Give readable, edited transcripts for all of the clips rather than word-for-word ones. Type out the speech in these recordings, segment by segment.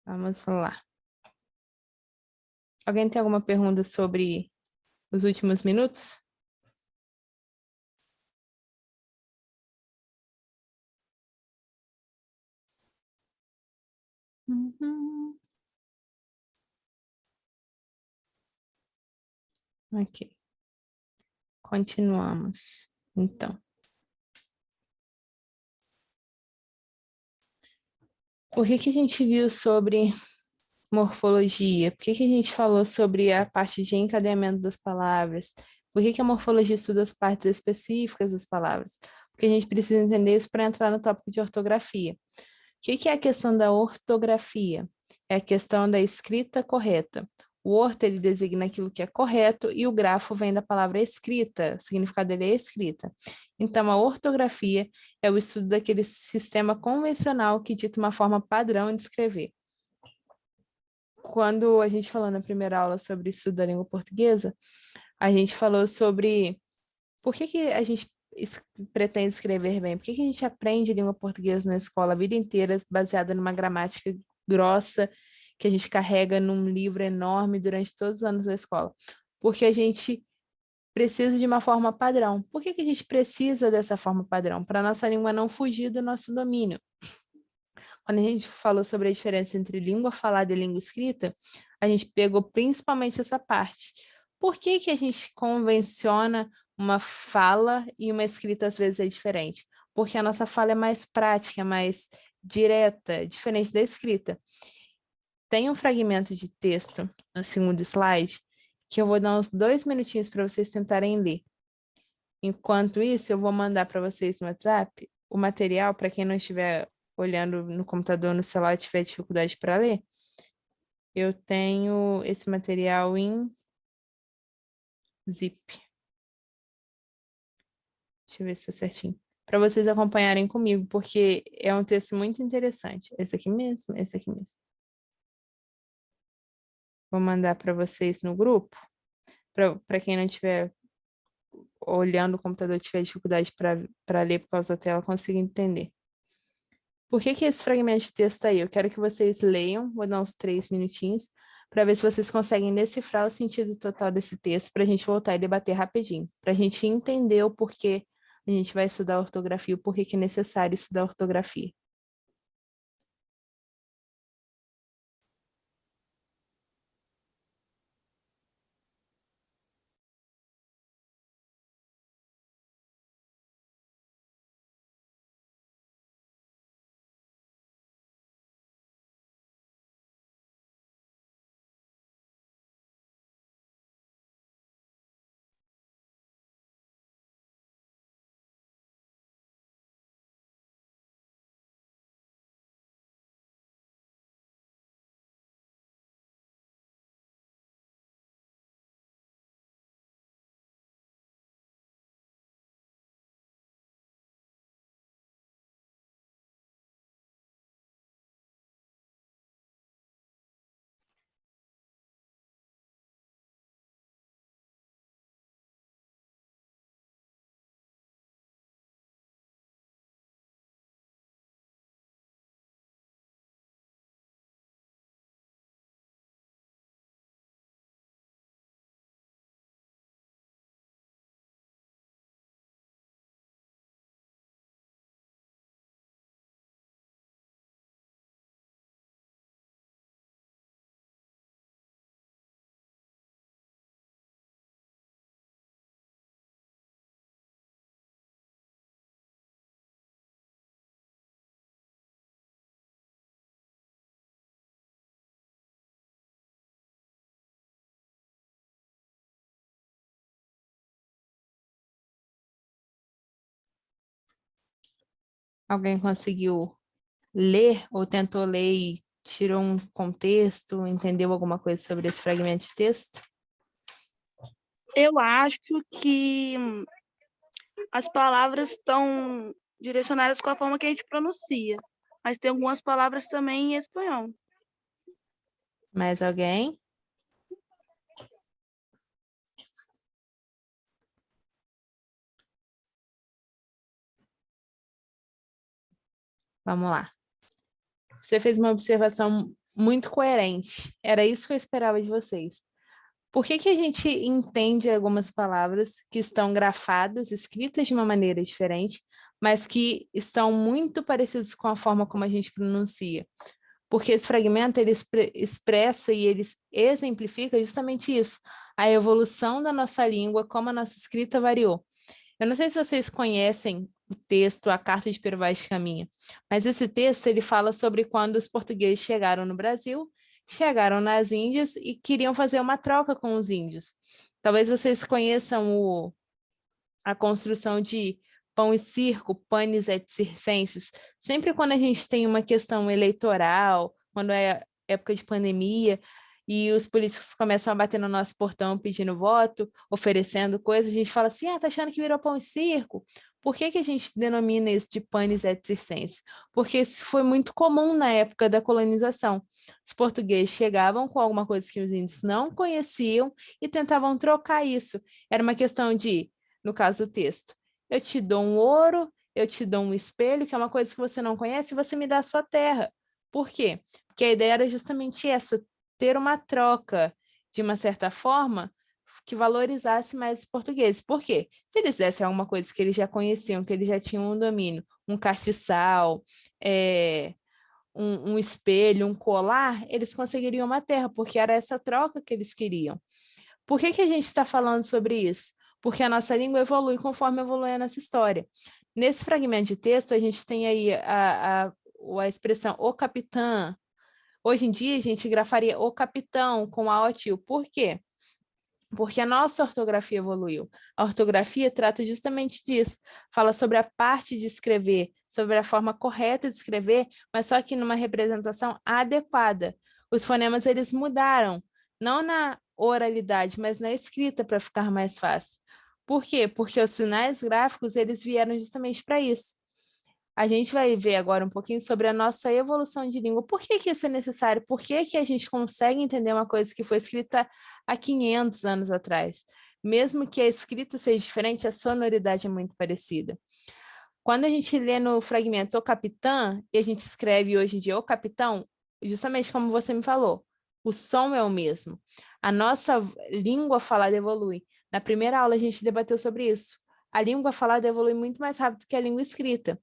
Vamos lá. Alguém tem alguma pergunta sobre os últimos minutos? Uhum. Ok, continuamos. Então, o que que a gente viu sobre morfologia? Por que que a gente falou sobre a parte de encadeamento das palavras? Por que que a morfologia estuda as partes específicas das palavras? Porque a gente precisa entender isso para entrar no tópico de ortografia. O que que é a questão da ortografia? É a questão da escrita correta. O orto, ele designa aquilo que é correto e o grafo vem da palavra escrita, o significado dele é escrita. Então, a ortografia é o estudo daquele sistema convencional que dita uma forma padrão de escrever. Quando a gente falou na primeira aula sobre o estudo da língua portuguesa, a gente falou sobre por que que a gente pretende escrever bem, por que que a gente aprende língua portuguesa na escola a vida inteira baseada numa gramática grossa que a gente carrega num livro enorme durante todos os anos da escola. Porque a gente precisa de uma forma padrão. Por que que a gente precisa dessa forma padrão? Para a nossa língua não fugir do nosso domínio. Quando a gente falou sobre a diferença entre língua falada e língua escrita, a gente pegou principalmente essa parte. Por que que a gente convenciona uma fala e uma escrita às vezes é diferente? Porque a nossa fala é mais prática, mais direta, diferente da escrita. Tem um fragmento de texto no segundo slide que eu vou dar uns 2 minutinhos para vocês tentarem ler. Enquanto isso, eu vou mandar para vocês no WhatsApp o material para quem não estiver olhando no computador, no celular, e tiver dificuldade para ler. Eu tenho esse material em zip. Deixa eu ver se está certinho. Para vocês acompanharem comigo, porque é um texto muito interessante. Esse aqui mesmo, esse aqui mesmo. Vou mandar para vocês no grupo. Para quem não estiver olhando o computador, tiver dificuldade para ler por causa da tela, consiga entender. Por que que esse fragmento de texto tá aí? Eu quero que vocês leiam, vou dar uns 3 minutinhos, para ver se vocês conseguem decifrar o sentido total desse texto, para a gente voltar e debater rapidinho, para a gente entender o porquê a gente vai estudar ortografia, o porquê que é necessário estudar ortografia. Alguém conseguiu ler ou tentou ler e tirou um contexto, entendeu alguma coisa sobre esse fragmento de texto? Eu acho que as palavras estão direcionadas com a forma que a gente pronuncia, mas tem algumas palavras também em espanhol. Mais alguém? Vamos lá. Você fez uma observação muito coerente. Era isso que eu esperava de vocês. Por que que a gente entende algumas palavras que estão grafadas, escritas de uma maneira diferente, mas que estão muito parecidas com a forma como a gente pronuncia? Porque esse fragmento ele expressa e ele exemplifica justamente isso, a evolução da nossa língua, como a nossa escrita variou. Eu não sei se vocês conhecem o texto A Carta de Pero Vaz de Caminha, mas esse texto ele fala sobre quando os portugueses chegaram no Brasil, chegaram nas Índias e queriam fazer uma troca com os índios. Talvez vocês conheçam a construção de pão e circo, panis et circenses. Sempre quando a gente tem uma questão eleitoral, quando é época de pandemia, e os políticos começam a bater no nosso portão pedindo voto, oferecendo coisas, a gente fala assim, tá achando que virou pão e circo? Por que que a gente denomina isso de panis et circenses? Porque isso foi muito comum na época da colonização. Os portugueses chegavam com alguma coisa que os índios não conheciam e tentavam trocar isso. Era uma questão de, no caso do texto, eu te dou um ouro, eu te dou um espelho, que é uma coisa que você não conhece, e você me dá a sua terra. Por quê? Porque a ideia era justamente essa, ter uma troca, de uma certa forma, que valorizasse mais os portugueses. Por quê? Se eles dessem alguma coisa que eles já conheciam, que eles já tinham um domínio, um castiçal, um espelho, um colar, eles conseguiriam uma terra, porque era essa troca que eles queriam. Por que que a gente está falando sobre isso? Porque a nossa língua evolui conforme evolui a nossa história. Nesse fragmento de texto, a gente tem aí a expressão o capitã. Hoje em dia, a gente grafaria o capitão com a o tio. Por quê? Porque a nossa ortografia evoluiu. A ortografia trata justamente disso. Fala sobre a parte de escrever, sobre a forma correta de escrever, mas só que numa representação adequada. Os fonemas, eles mudaram, não na oralidade, mas na escrita para ficar mais fácil. Por quê? Porque os sinais gráficos, eles vieram justamente para isso. A gente vai ver agora um pouquinho sobre a nossa evolução de língua. Por que que isso é necessário? Por que que a gente consegue entender uma coisa que foi escrita há 500 anos atrás? Mesmo que a escrita seja diferente, a sonoridade é muito parecida. Quando a gente lê no fragmento o capitã, e a gente escreve hoje em dia o capitão, justamente como você me falou, o som é o mesmo. A nossa língua falada evolui. Na primeira aula a gente debateu sobre isso. A língua falada evolui muito mais rápido que a língua escrita.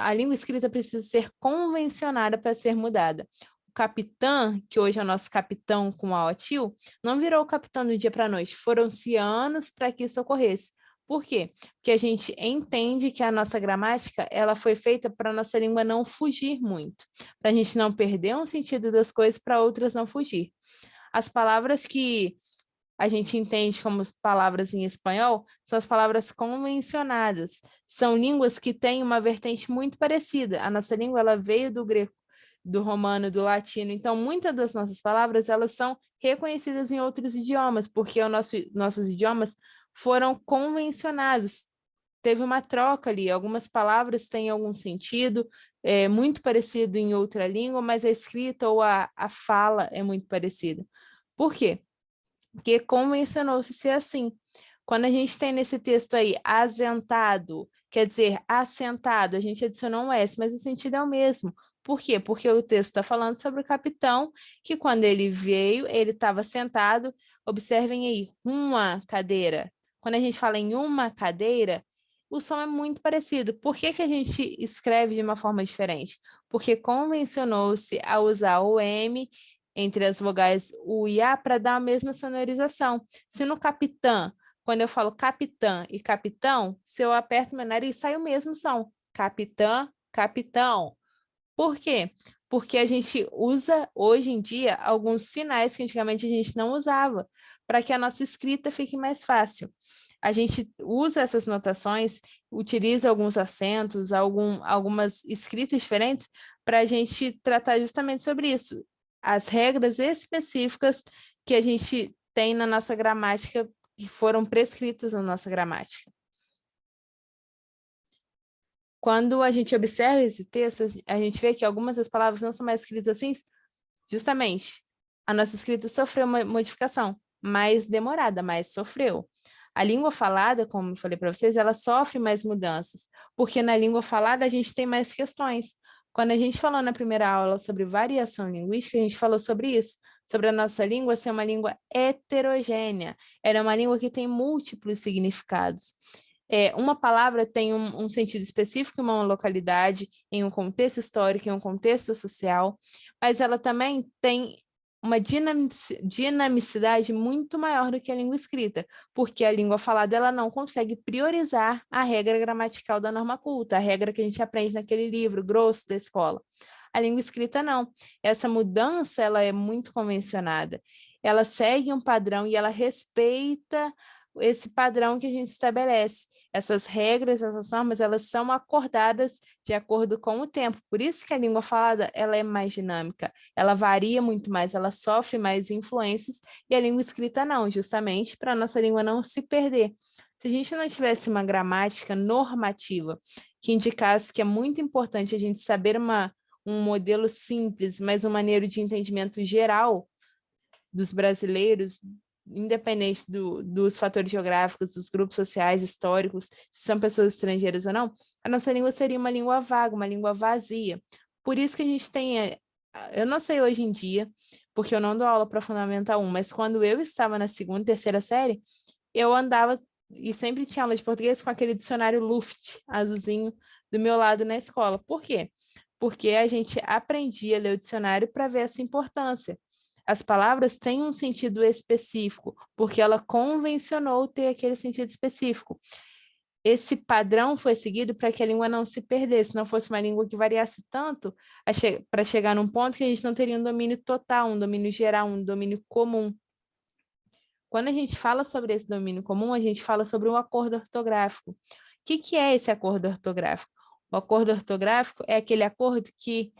A língua escrita precisa ser convencionada para ser mudada. O capitã, que hoje é o nosso capitão com a OTIL, não virou capitão do dia para a noite. Foram-se anos para que isso ocorresse. Por quê? Porque a gente entende que a nossa gramática ela foi feita para a nossa língua não fugir muito, para a gente não perder um sentido das coisas para outras não fugir. As palavras que a gente entende como palavras em espanhol, são as palavras convencionadas. São línguas que têm uma vertente muito parecida. A nossa língua ela veio do grego, do romano, do latino. Então, muitas das nossas palavras elas são reconhecidas em outros idiomas, porque nossos idiomas foram convencionados. Teve uma troca ali, algumas palavras têm algum sentido, muito parecido em outra língua, mas a escrita ou a fala é muito parecida. Por quê? Porque convencionou-se ser assim. Quando a gente tem nesse texto aí, asentado, quer dizer, assentado, a gente adicionou um S, mas o sentido é o mesmo. Por quê? Porque o texto está falando sobre o capitão, que quando ele veio, ele estava sentado. Observem aí, uma cadeira. Quando a gente fala em uma cadeira, o som é muito parecido. Por que que a gente escreve de uma forma diferente? Porque convencionou-se a usar o M entre as vogais U e A para dar a mesma sonorização. Se no capitã, quando eu falo capitã e capitão, se eu aperto meu nariz, sai o mesmo som. Capitã, capitão. Por quê? Porque a gente usa hoje em dia alguns sinais que antigamente a gente não usava, para que a nossa escrita fique mais fácil. A gente usa essas notações, utiliza alguns acentos, algumas escritas diferentes para a gente tratar justamente sobre isso, as regras específicas que a gente tem na nossa gramática, que foram prescritas na nossa gramática. Quando a gente observa esse texto, a gente vê que algumas das palavras não são mais escritas assim, justamente. A nossa escrita sofreu uma modificação, mais demorada, mas sofreu. A língua falada, como eu falei para vocês, ela sofre mais mudanças, porque na língua falada a gente tem mais questões. Quando a gente falou na primeira aula sobre variação linguística, a gente falou sobre isso, sobre a nossa língua ser uma língua heterogênea. Ela é uma língua que tem múltiplos significados. Uma palavra tem um sentido específico em uma localidade, em um contexto histórico, em um contexto social, mas ela também tem uma dinamicidade muito maior do que a língua escrita, porque a língua falada ela não consegue priorizar a regra gramatical da norma culta, a regra que a gente aprende naquele livro grosso da escola. A língua escrita não. Essa mudança ela é muito convencionada. Ela segue um padrão e ela respeita esse padrão que a gente estabelece. Essas regras, essas normas, elas são acordadas de acordo com o tempo. Por isso que a língua falada, ela é mais dinâmica, ela varia muito mais, ela sofre mais influências, e a língua escrita não, justamente para a nossa língua não se perder. Se a gente não tivesse uma gramática normativa que indicasse que é muito importante a gente saber um modelo simples, mas uma maneira de entendimento geral dos brasileiros, independente dos fatores geográficos, dos grupos sociais, históricos, se são pessoas estrangeiras ou não, a nossa língua seria uma língua vaga, uma língua vazia. Por isso que a gente tem, eu não sei hoje em dia, porque eu não dou aula para Fundamental 1, mas quando eu estava na segunda e terceira série, eu andava e sempre tinha aula de português com aquele dicionário Luft, azulzinho, do meu lado na escola. Por quê? Porque a gente aprendia a ler o dicionário para ver essa importância. As palavras têm um sentido específico, porque ela convencionou ter aquele sentido específico. Esse padrão foi seguido para que a língua não se perdesse, não fosse uma língua que variasse tanto para chegar num ponto que a gente não teria um domínio total, um domínio geral, um domínio comum. Quando a gente fala sobre esse domínio comum, a gente fala sobre um acordo ortográfico. O que é esse acordo ortográfico? O acordo ortográfico é aquele acordo que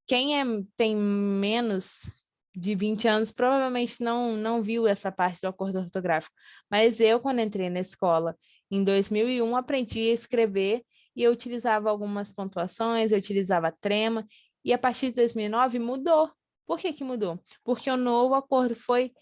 quem tem menos de 20 anos provavelmente não viu essa parte do acordo ortográfico. Mas eu, quando entrei na escola, em 2001, aprendi a escrever e eu utilizava algumas pontuações, eu utilizava trema, e a partir de 2009 mudou. Por que mudou? Porque o novo acordo foi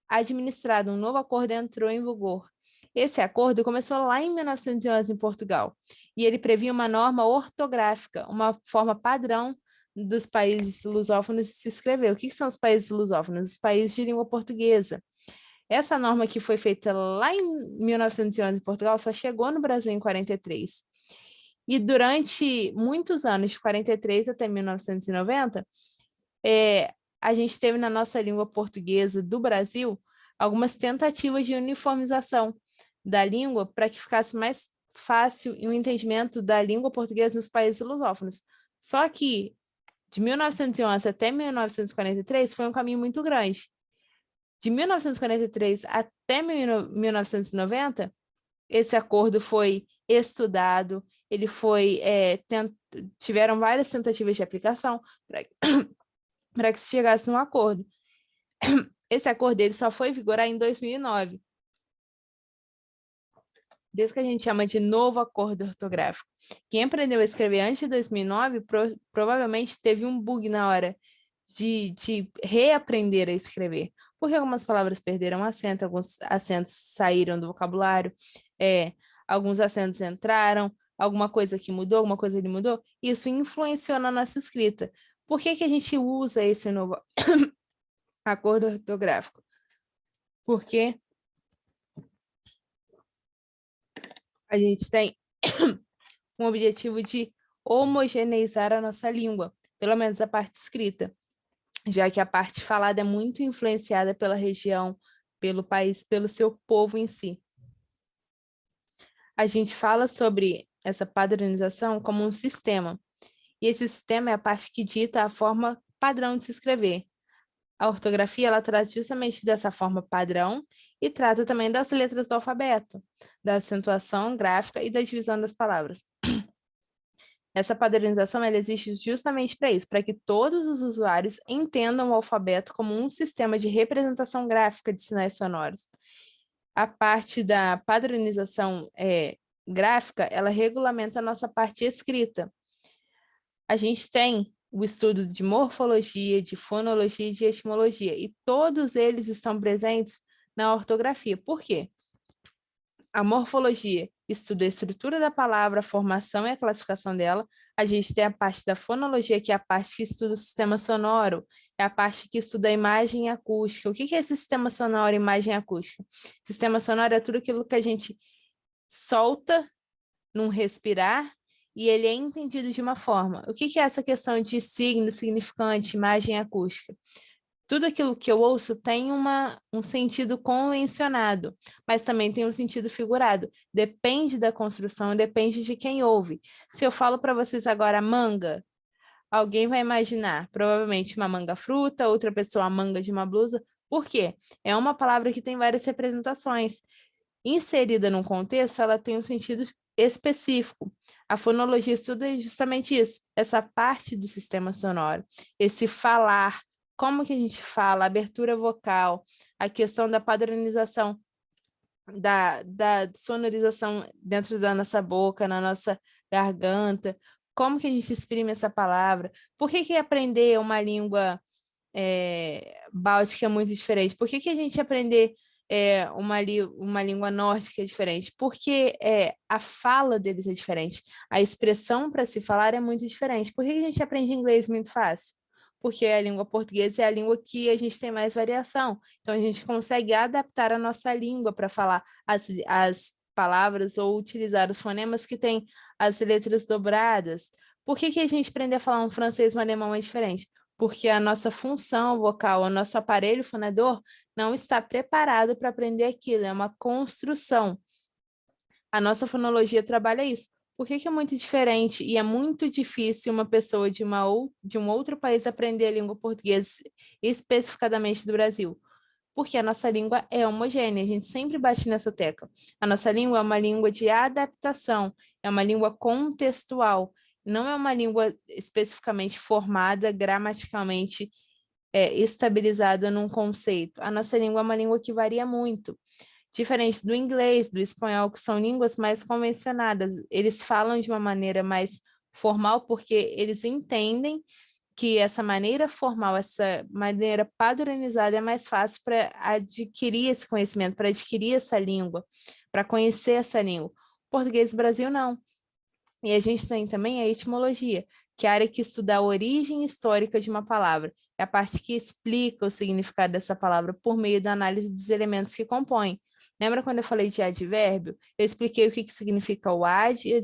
administrado, um novo acordo entrou em vigor. Esse acordo começou lá em 1911 em Portugal, e ele previa uma norma ortográfica, uma forma padrão dos países lusófonos de se escrever. O que são os países lusófonos? Os países de língua portuguesa. Essa norma que foi feita lá em 1911 em Portugal só chegou no Brasil em 43. E durante muitos anos, de 43 até 1990, a gente teve na nossa língua portuguesa do Brasil algumas tentativas de uniformização da língua para que ficasse mais fácil o entendimento da língua portuguesa nos países lusófonos. Só que de 1911 até 1943 foi um caminho muito grande. De 1943 até 1990, esse acordo foi estudado, ele foi tiveram várias tentativas de aplicação para que se chegasse num acordo. Esse acordo ele só foi vigorar em 2009. Por isso que a gente chama de novo acordo ortográfico. Quem aprendeu a escrever antes de 2009 provavelmente teve um bug na hora de reaprender a escrever, porque algumas palavras perderam acento, alguns acentos saíram do vocabulário, alguns acentos entraram, alguma coisa que mudou, alguma coisa que mudou, isso influenciou na nossa escrita. Por que a gente usa esse novo acordo ortográfico? Porque a gente tem um objetivo de homogeneizar a nossa língua, pelo menos a parte escrita, já que a parte falada é muito influenciada pela região, pelo país, pelo seu povo em si. A gente fala sobre essa padronização como um sistema, e esse sistema é a parte que dita a forma padrão de se escrever. A ortografia, ela trata justamente dessa forma padrão e trata também das letras do alfabeto, da acentuação gráfica e da divisão das palavras. Essa padronização, ela existe justamente para isso, para que todos os usuários entendam o alfabeto como um sistema de representação gráfica de sinais sonoros. A parte da padronização gráfica, ela regulamenta a nossa parte escrita. A gente tem o estudo de morfologia, de fonologia e de etimologia, e todos eles estão presentes na ortografia. Por quê? A morfologia estuda a estrutura da palavra, a formação e a classificação dela. A gente tem a parte da fonologia, que é a parte que estuda o sistema sonoro, é a parte que estuda a imagem e acústica. O que é esse sistema sonoro, imagem e acústica? Sistema sonoro é tudo aquilo que a gente solta num respirar e ele é entendido de uma forma. O que é essa questão de signo, significante, imagem e acústica? Tudo aquilo que eu ouço tem um sentido convencionado, mas também tem um sentido figurado. Depende da construção, depende de quem ouve. Se eu falo para vocês agora manga, alguém vai imaginar provavelmente uma manga fruta, outra pessoa a manga de uma blusa. Por quê? É uma palavra que tem várias representações. Inserida num contexto, ela tem um sentido específico. A fonologia estuda justamente isso, essa parte do sistema sonoro, esse falar, como que a gente fala, a abertura vocal, a questão da padronização, da sonorização dentro da nossa boca, na nossa garganta, como que a gente exprime essa palavra, por que aprender uma língua báltica é muito diferente, por que a gente aprender uma língua nórdica é diferente, porque a fala deles é diferente, a expressão para se falar é muito diferente, por que a gente aprende inglês muito fácil? Porque a língua portuguesa é a língua que a gente tem mais variação. Então, a gente consegue adaptar a nossa língua para falar as palavras ou utilizar os fonemas que têm as letras dobradas. Por que a gente aprender a falar um francês ou um alemão é diferente? Porque a nossa função vocal, o nosso aparelho fonador não está preparado para aprender aquilo, é uma construção. A nossa fonologia trabalha isso. Por que é muito diferente e é muito difícil uma pessoa de um outro país aprender a língua portuguesa, especificadamente do Brasil? Porque a nossa língua é homogênea, a gente sempre bate nessa tecla. A nossa língua é uma língua de adaptação, é uma língua contextual, não é uma língua especificamente formada, gramaticalmente estabilizada num conceito. A nossa língua é uma língua que varia muito. Diferente do inglês, do espanhol, que são línguas mais convencionadas. Eles falam de uma maneira mais formal porque eles entendem que essa maneira formal, essa maneira padronizada é mais fácil para adquirir esse conhecimento, para adquirir essa língua, para conhecer essa língua. O português do Brasil, não. E a gente tem também a etimologia, que é a área que estuda a origem histórica de uma palavra. É a parte que explica o significado dessa palavra por meio da análise dos elementos que compõem. Lembra quando eu falei de advérbio? Eu expliquei o que significa o ad, eu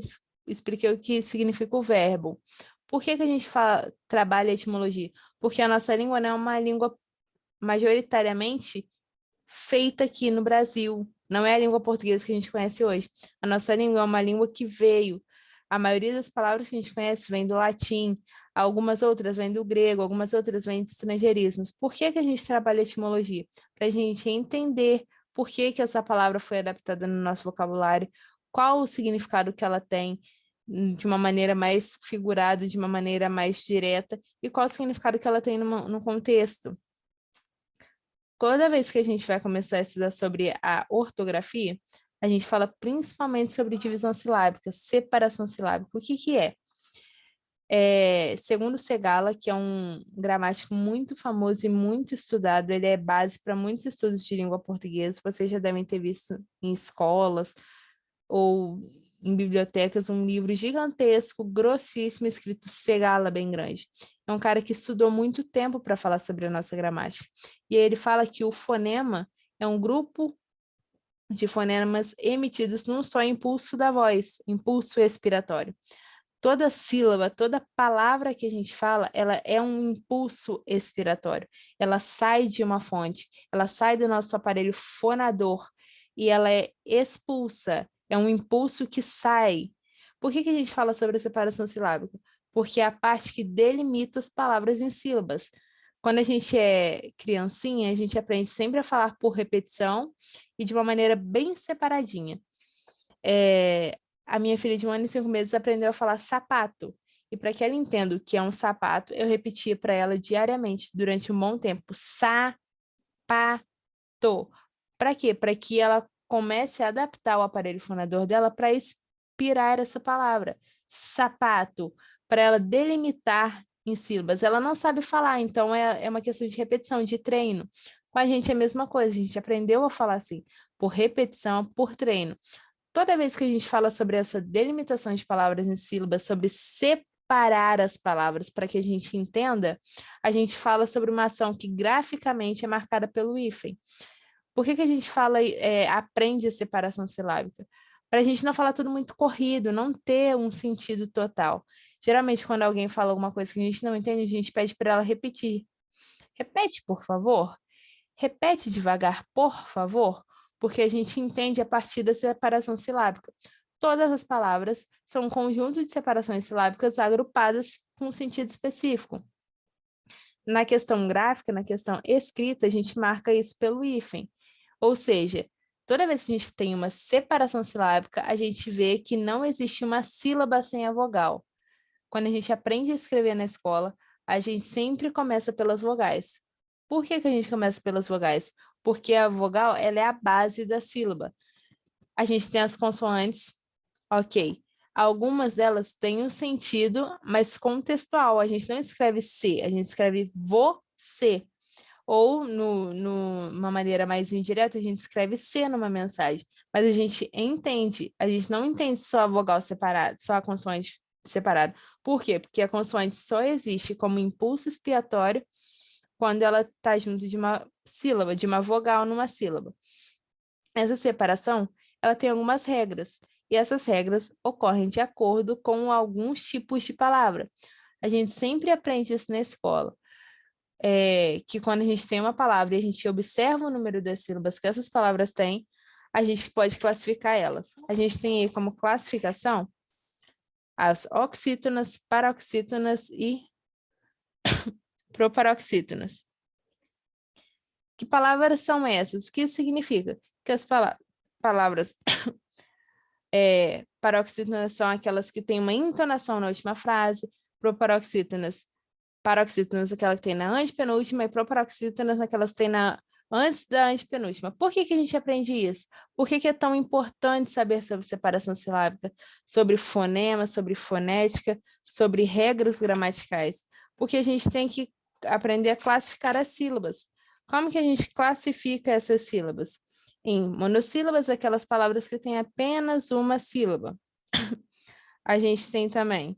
expliquei o que significa o verbo. Por que a gente trabalha a etimologia? Porque a nossa língua não é uma língua majoritariamente feita aqui no Brasil. Não é a língua portuguesa que a gente conhece hoje. A nossa língua é uma língua que veio. A maioria das palavras que a gente conhece vem do latim, algumas outras vêm do grego, algumas outras vêm de estrangeirismos. Por que a gente trabalha a etimologia? Para a gente entender por que essa palavra foi adaptada no nosso vocabulário, qual o significado que ela tem, de uma maneira mais figurada, de uma maneira mais direta, e qual o significado que ela tem no contexto. Toda vez que a gente vai começar a estudar sobre a ortografia, a gente fala principalmente sobre divisão silábica, separação silábica. O que é? Segundo Segala, que é um gramático muito famoso e muito estudado, ele é base para muitos estudos de língua portuguesa, vocês já devem ter visto em escolas ou em bibliotecas um livro gigantesco, grossíssimo, escrito Segala bem grande. É um cara que estudou muito tempo para falar sobre a nossa gramática. E ele fala que o fonema é um grupo de fonemas emitidos num só impulso da voz, impulso expiratório. Toda sílaba, toda palavra que a gente fala, ela é um impulso expiratório. Ela sai de uma fonte, ela sai do nosso aparelho fonador e ela é expulsa. É um impulso que sai. Por que a gente fala sobre a separação silábica? Porque é a parte que delimita as palavras em sílabas. Quando a gente é criancinha, a gente aprende sempre a falar por repetição e de uma maneira bem separadinha. A minha filha de 1 ano e 5 meses aprendeu a falar sapato. E para que ela entenda o que é um sapato, eu repetia para ela diariamente, durante um bom tempo, sapato. Para quê? Para que ela comece a adaptar o aparelho fonador dela para expirar essa palavra, sapato, para ela delimitar em sílabas. Ela não sabe falar, então é uma questão de repetição, de treino. Com a gente é a mesma coisa, a gente aprendeu a falar assim, por repetição, por treino. Toda vez que a gente fala sobre essa delimitação de palavras em sílabas, sobre separar as palavras para que a gente entenda, a gente fala sobre uma ação que graficamente é marcada pelo hífen. Por que a gente fala, aprende a separação silábica? Para a gente não falar tudo muito corrido, não ter um sentido total. Geralmente, quando alguém fala alguma coisa que a gente não entende, a gente pede para ela repetir. Repete, por favor. Repete devagar, por favor, porque a gente entende a partir da separação silábica. Todas as palavras são um conjunto de separações silábicas agrupadas com um sentido específico. Na questão gráfica, na questão escrita, a gente marca isso pelo hífen. Ou seja, toda vez que a gente tem uma separação silábica, a gente vê que não existe uma sílaba sem a vogal. Quando a gente aprende a escrever na escola, a gente sempre começa pelas vogais. Por que a gente começa pelas vogais? Porque a vogal, ela é a base da sílaba. A gente tem as consoantes, ok. Algumas delas têm um sentido, mas contextual. A gente não escreve C, a gente escreve você. Ou, numa maneira mais indireta, a gente escreve C numa mensagem. Mas a gente entende, a gente não entende só a vogal separada, só a consoante separada. Por quê? Porque a consoante só existe como impulso expiatório quando ela está junto de uma sílaba, de uma vogal numa sílaba. Essa separação, ela tem algumas regras, e essas regras ocorrem de acordo com alguns tipos de palavra. A gente sempre aprende isso na escola, que quando a gente tem uma palavra e a gente observa o número das sílabas que essas palavras têm, a gente pode classificar elas. A gente tem aí como classificação as oxítonas, paroxítonas e proparoxítonas. Que palavras são essas? O que isso significa? Que as palavras paroxítonas são aquelas que têm uma entonação na última frase, paroxítonas aquela que tem na antepenúltima, e proparoxítonas aquelas que tem antes da antepenúltima. Por que a gente aprende isso? Por que é tão importante saber sobre separação silábica, sobre fonema, sobre fonética, sobre regras gramaticais? Porque a gente tem que aprender a classificar as sílabas. Como que a gente classifica essas sílabas? Em monossílabas, aquelas palavras que têm apenas uma sílaba. A gente tem também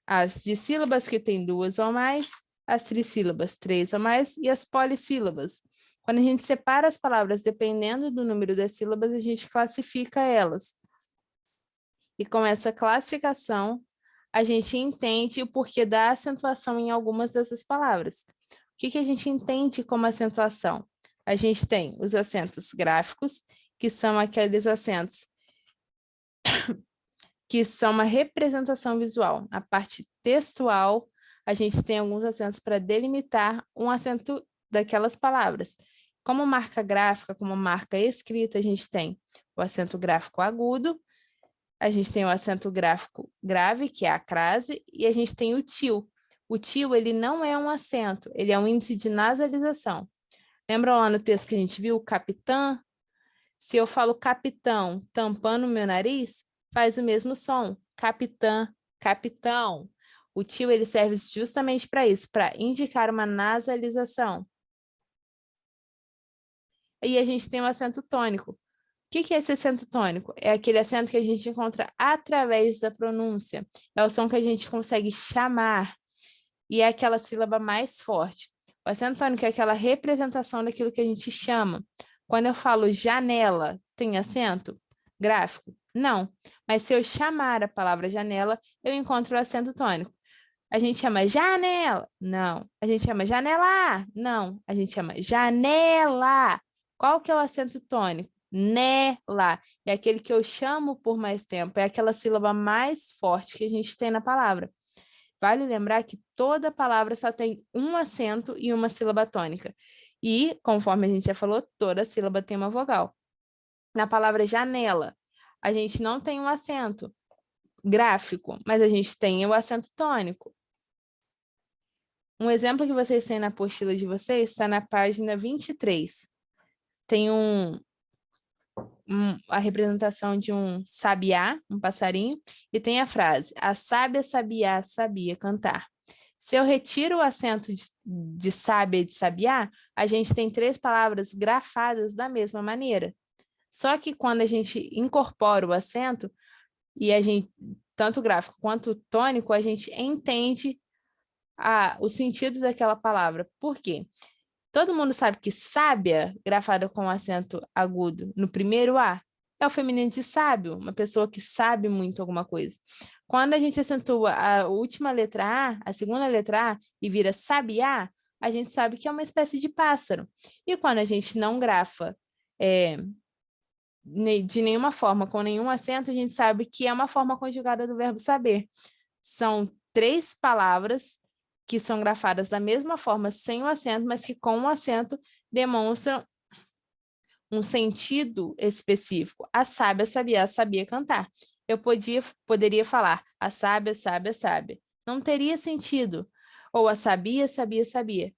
as dissílabas que têm 2 ou mais, as trissílabas 3 ou mais e as polissílabas. Quando a gente separa as palavras dependendo do número das sílabas, a gente classifica elas. E com essa classificação, a gente entende o porquê da acentuação em algumas dessas palavras. O que a gente entende como acentuação? A gente tem os acentos gráficos, que são aqueles acentos que são uma representação visual. Na parte textual, a gente tem alguns acentos para delimitar um acento daquelas palavras. Como marca gráfica, como marca escrita, a gente tem o acento gráfico agudo, a gente tem o acento gráfico grave, que é a crase, e a gente tem o til. O til, ele não é um acento, ele é um índice de nasalização. Lembram lá no texto que a gente viu, capitã? Se eu falo capitão tampando o meu nariz, faz o mesmo som, capitã, capitão. O til, ele serve justamente para isso, para indicar uma nasalização. E a gente tem o acento tônico. O que é esse acento tônico? É aquele acento que a gente encontra através da pronúncia. É o som que a gente consegue chamar. E é aquela sílaba mais forte. O acento tônico é aquela representação daquilo que a gente chama. Quando eu falo janela, tem acento gráfico? Não. Mas se eu chamar a palavra janela, eu encontro o acento tônico. A gente chama janela? Não. A gente chama janela? Não. A gente chama janela. Qual que é o acento tônico? Nela. É aquele que eu chamo por mais tempo. É aquela sílaba mais forte que a gente tem na palavra. Vale lembrar que toda palavra só tem um acento e uma sílaba tônica. E, conforme a gente já falou, toda sílaba tem uma vogal. Na palavra janela, a gente não tem um acento gráfico, mas a gente tem o acento tônico. Um exemplo que vocês têm na apostila de vocês está na página 23. Tem a representação de um sabiá, um passarinho, e tem a frase: a sábia sabiá sabia cantar. Se eu retiro o acento de sábia e de sabiá, a gente tem 3 palavras grafadas da mesma maneira. Só que quando a gente incorpora o acento, e a gente, tanto gráfico quanto tônico, a gente entende o sentido daquela palavra. Por quê? Todo mundo sabe que sábia, grafada com acento agudo no primeiro A, é o feminino de sábio, uma pessoa que sabe muito alguma coisa. Quando a gente acentua a última letra A, a segunda letra A, e vira sabiá, a gente sabe que é uma espécie de pássaro. E quando a gente não grafa de nenhuma forma, com nenhum acento, a gente sabe que é uma forma conjugada do verbo saber. São 3 palavras que são grafadas da mesma forma, sem o acento, mas que com o acento demonstram um sentido específico. A sábia sabia cantar. Eu poderia falar, a sábia sábia. Não teria sentido. Ou a sabia.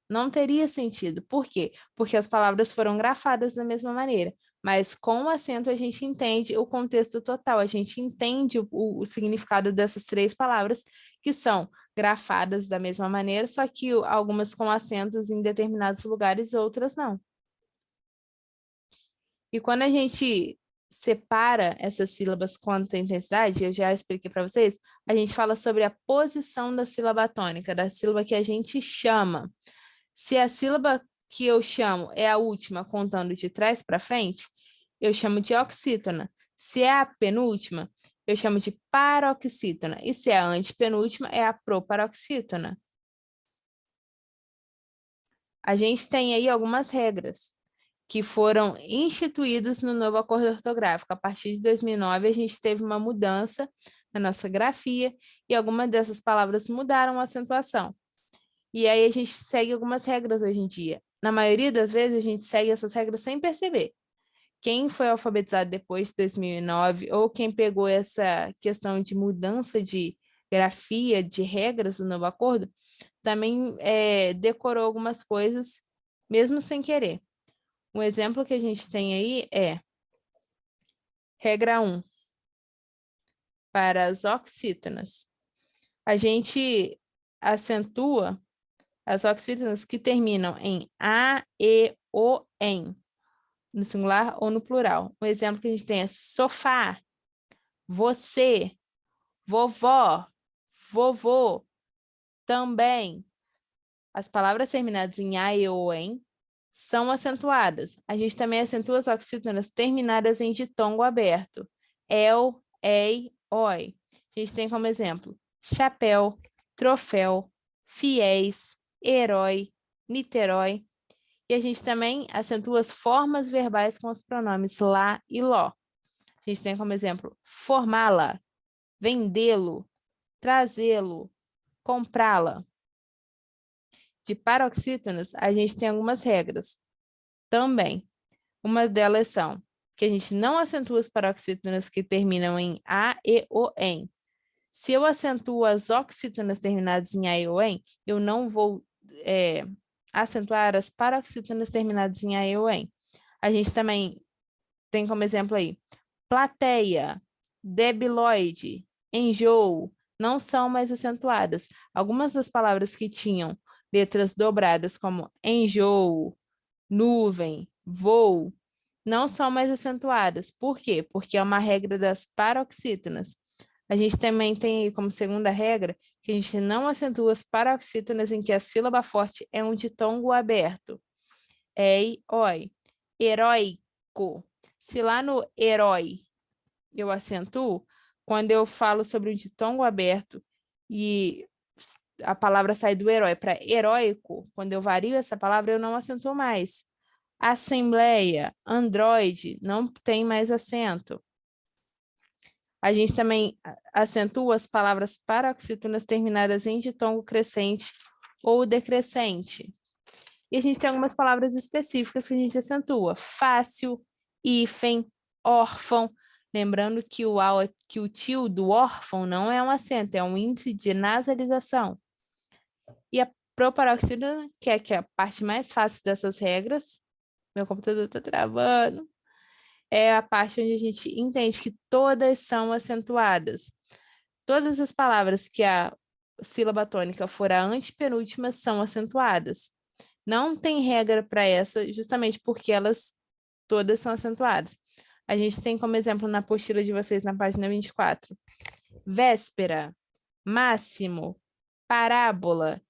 Não teria sentido. Por quê? Porque as palavras foram grafadas da mesma maneira. Mas com o acento a gente entende o contexto total, a gente entende o significado dessas 3 palavras, que são grafadas da mesma maneira, só que algumas com acentos em determinados lugares, outras não. E quando a gente separa essas sílabas quando tem intensidade, eu já expliquei para vocês, a gente fala sobre a posição da sílaba tônica, da sílaba que a gente chama. Se a sílaba que eu chamo é a última, contando de trás para frente, eu chamo de oxítona. Se é a penúltima, eu chamo de paroxítona. E se é a antepenúltima, é a proparoxítona. A gente tem aí algumas regras que foram instituídas no novo acordo ortográfico. A partir de 2009, a gente teve uma mudança na nossa grafia e algumas dessas palavras mudaram a acentuação. E aí a gente segue algumas regras hoje em dia. Na maioria das vezes, a gente segue essas regras sem perceber. Quem foi alfabetizado depois de 2009 ou quem pegou essa questão de mudança de grafia, de regras do novo acordo, também decorou algumas coisas, mesmo sem querer. Um exemplo que a gente tem aí é regra 1, para as oxítonas. A gente acentua as oxítonas que terminam em a, e, o, em, no singular ou no plural. Um exemplo que a gente tem é sofá, você, vovó, vovô, também. As palavras terminadas em a, e, o, em são acentuadas. A gente também acentua as oxítonas terminadas em ditongo aberto. El, ei, oi. A gente tem como exemplo chapéu, troféu, fiéis, herói, Niterói. E a gente também acentua as formas verbais com os pronomes lá e ló. A gente tem como exemplo formá-la, vendê-lo, trazê-lo, comprá-la. De paroxítonas, a gente tem algumas regras também. Uma delas são que a gente não acentua as paroxítonas que terminam em a, e, o, em. Se eu acentuo as oxítonas terminadas em a, e, o, em, eu não vou acentuar as paroxítonas terminadas em a, e, o, em. A gente também tem como exemplo aí plateia, debilóide, enjoo, não são mais acentuadas. Algumas das palavras que tinham letras dobradas, como enjoo, nuvem, voo, não são mais acentuadas. Por quê? Porque é uma regra das paroxítonas. A gente também tem aí como segunda regra que a gente não acentua as paroxítonas em que a sílaba forte é um ditongo aberto. Ei, oi. Heróico. Se lá no herói eu acentuo, quando eu falo sobre o ditongo aberto e a palavra sai do herói para heróico, quando eu vario essa palavra, eu não acentuo mais. Assembleia, Android, não tem mais acento. A gente também acentua as palavras paroxítonas terminadas em ditongo crescente ou decrescente. E a gente tem algumas palavras específicas que a gente acentua. Fácil, hífen, órfão. Lembrando que que o tio do órfão não é um acento, é um índice de nasalização. E a proparoxítona, que é a parte mais fácil dessas regras, meu computador está travando, é a parte onde a gente entende que todas são acentuadas. Todas as palavras que a sílaba tônica for a antepenúltima são acentuadas. Não tem regra para essa, justamente porque elas todas são acentuadas. A gente tem como exemplo na apostila de vocês, na página 24. Véspera, máximo, parábola,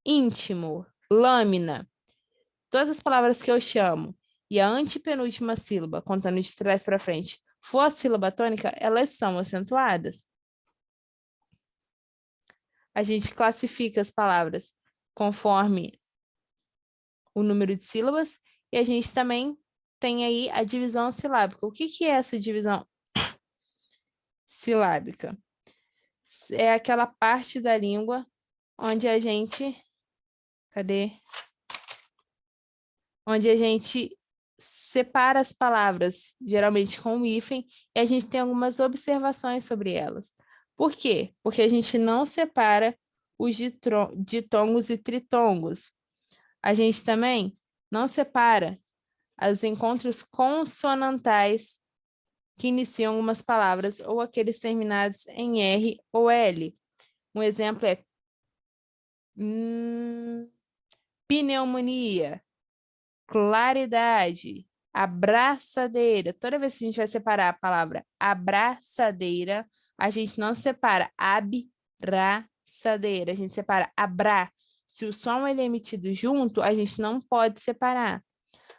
íntimo, lâmina. Todas as palavras que eu chamo e a antepenúltima sílaba, contando de trás para frente, for a sílaba tônica, elas são acentuadas. A gente classifica as palavras conforme o número de sílabas e a gente também tem aí a divisão silábica. O que é essa divisão silábica? É aquela parte da língua onde a gente... Cadê? Onde a gente separa as palavras, geralmente com um hífen, e a gente tem algumas observações sobre elas. Por quê? Porque a gente não separa os ditongos e tritongos. A gente também não separa os encontros consonantais que iniciam algumas palavras ou aqueles terminados em R ou L. Um exemplo é pneumonia, claridade, abraçadeira. Toda vez que a gente vai separar a palavra abraçadeira, a gente não separa abraçadeira, a gente separa abra. Se o som ele é emitido junto, a gente não pode separar.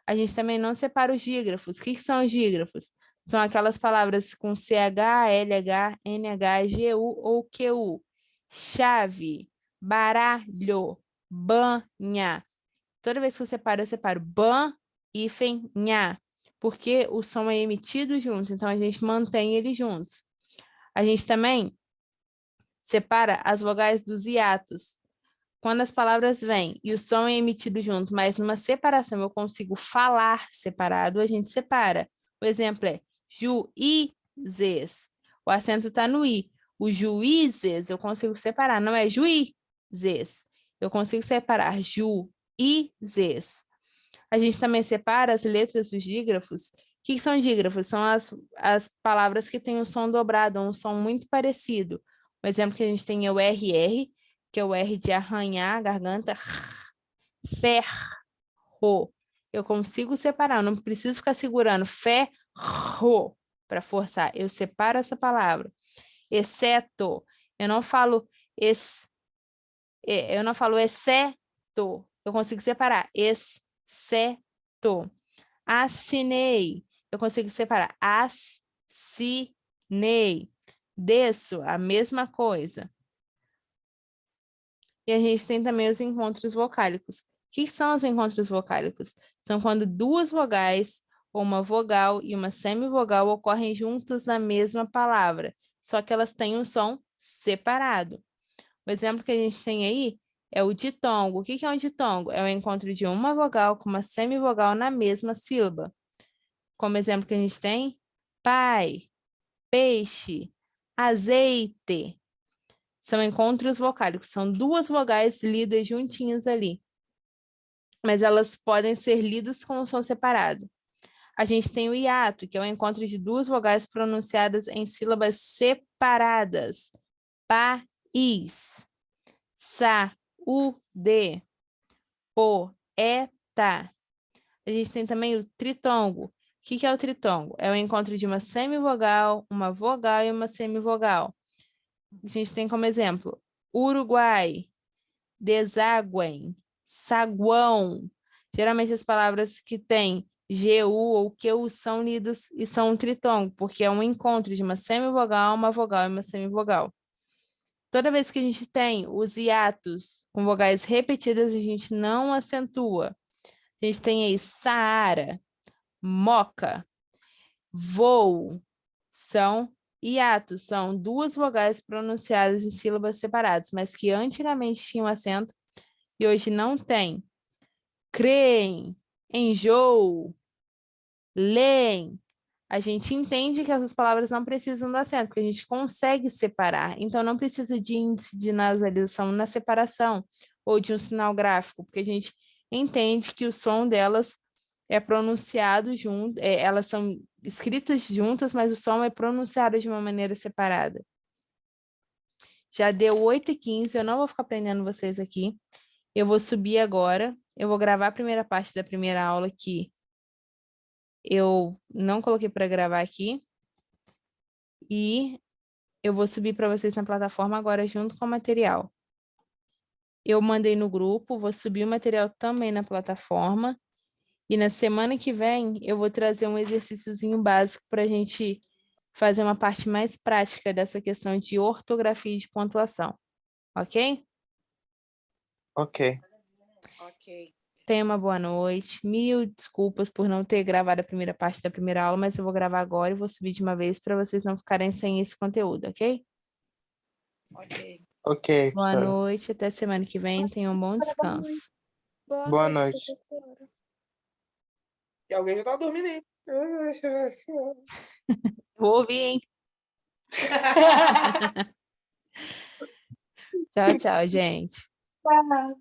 A gente também não separa os dígrafos. O que são os dígrafos? São aquelas palavras com CH, LH, NH, GU ou QU. Chave, baralho, banha. Toda vez que eu separo ban, hífen, nha, porque o som é emitido junto, então a gente mantém eles juntos. A gente também separa as vogais dos hiatos. Quando as palavras vêm e o som é emitido junto, mas numa separação eu consigo falar separado, a gente separa. O exemplo é juízes. O acento está no i. Os juízes eu consigo separar, não é juízes. Eu consigo separar juízes. A gente também separa as letras dos dígrafos. O que são dígrafos? São as palavras que têm um som dobrado, um som muito parecido. O exemplo que a gente tem é o RR, que é o R de arranhar a garganta, ferro. Eu consigo separar, eu não preciso ficar segurando ferro para forçar. Eu separo essa palavra. Exceto, eu não falo exceto, eu consigo separar. Exceto. Assinei, eu consigo separar. Assinei. Desço, a mesma coisa. E a gente tem também os encontros vocálicos. O que são os encontros vocálicos? São quando duas vogais, ou uma vogal e uma semivogal ocorrem juntas na mesma palavra, só que elas têm um som separado. O exemplo que a gente tem aí é o ditongo. O que é um ditongo? É o encontro de uma vogal com uma semivogal na mesma sílaba. Como exemplo que a gente tem, pai, peixe, azeite. São encontros vocálicos, são duas vogais lidas juntinhas ali. Mas elas podem ser lidas com o som separado. A gente tem o hiato, que é o encontro de duas vogais pronunciadas em sílabas separadas. País, saúde, poeta. A gente tem também o tritongo. O que é o tritongo? É o encontro de uma semivogal, uma vogal e uma semivogal. A gente tem como exemplo Uruguai, deságuem, saguão. Geralmente as palavras que têm GU ou QU são unidas e são um tritongo, porque é um encontro de uma semivogal, uma vogal e uma semivogal. Toda vez que a gente tem os hiatos com vogais repetidas, a gente não acentua. A gente tem aí Saara, Moca, voo, são Hiatos são duas vogais pronunciadas em sílabas separadas, mas que antigamente tinham acento e hoje não tem. Creem, enjoo, leem. A gente entende que essas palavras não precisam do acento, porque a gente consegue separar. Então, não precisa de índice de nasalização na separação ou de um sinal gráfico, porque a gente entende que o som delas é pronunciado junto, elas são escritas juntas, mas o som é pronunciado de uma maneira separada. Já deu 8h15, eu não vou ficar prendendo vocês aqui. Eu vou subir agora, eu vou gravar a primeira parte da primeira aula aqui. Eu não coloquei para gravar aqui. E eu vou subir para vocês na plataforma agora junto com o material. Eu mandei no grupo, vou subir o material também na plataforma. E na semana que vem eu vou trazer um exercíciozinho básico para a gente fazer uma parte mais prática dessa questão de ortografia e de pontuação. Ok? Ok. Ok. Tenha uma boa noite. Mil desculpas por não ter gravado a primeira parte da primeira aula, mas eu vou gravar agora e vou subir de uma vez para vocês não ficarem sem esse conteúdo, ok? Ok. Ok, Boa professora. noite, até semana que vem. Tenham um bom descanso. Boa noite. professora. E alguém já tá dormindo aí. Vou ouvir, hein? Tchau, tchau, gente. Tá.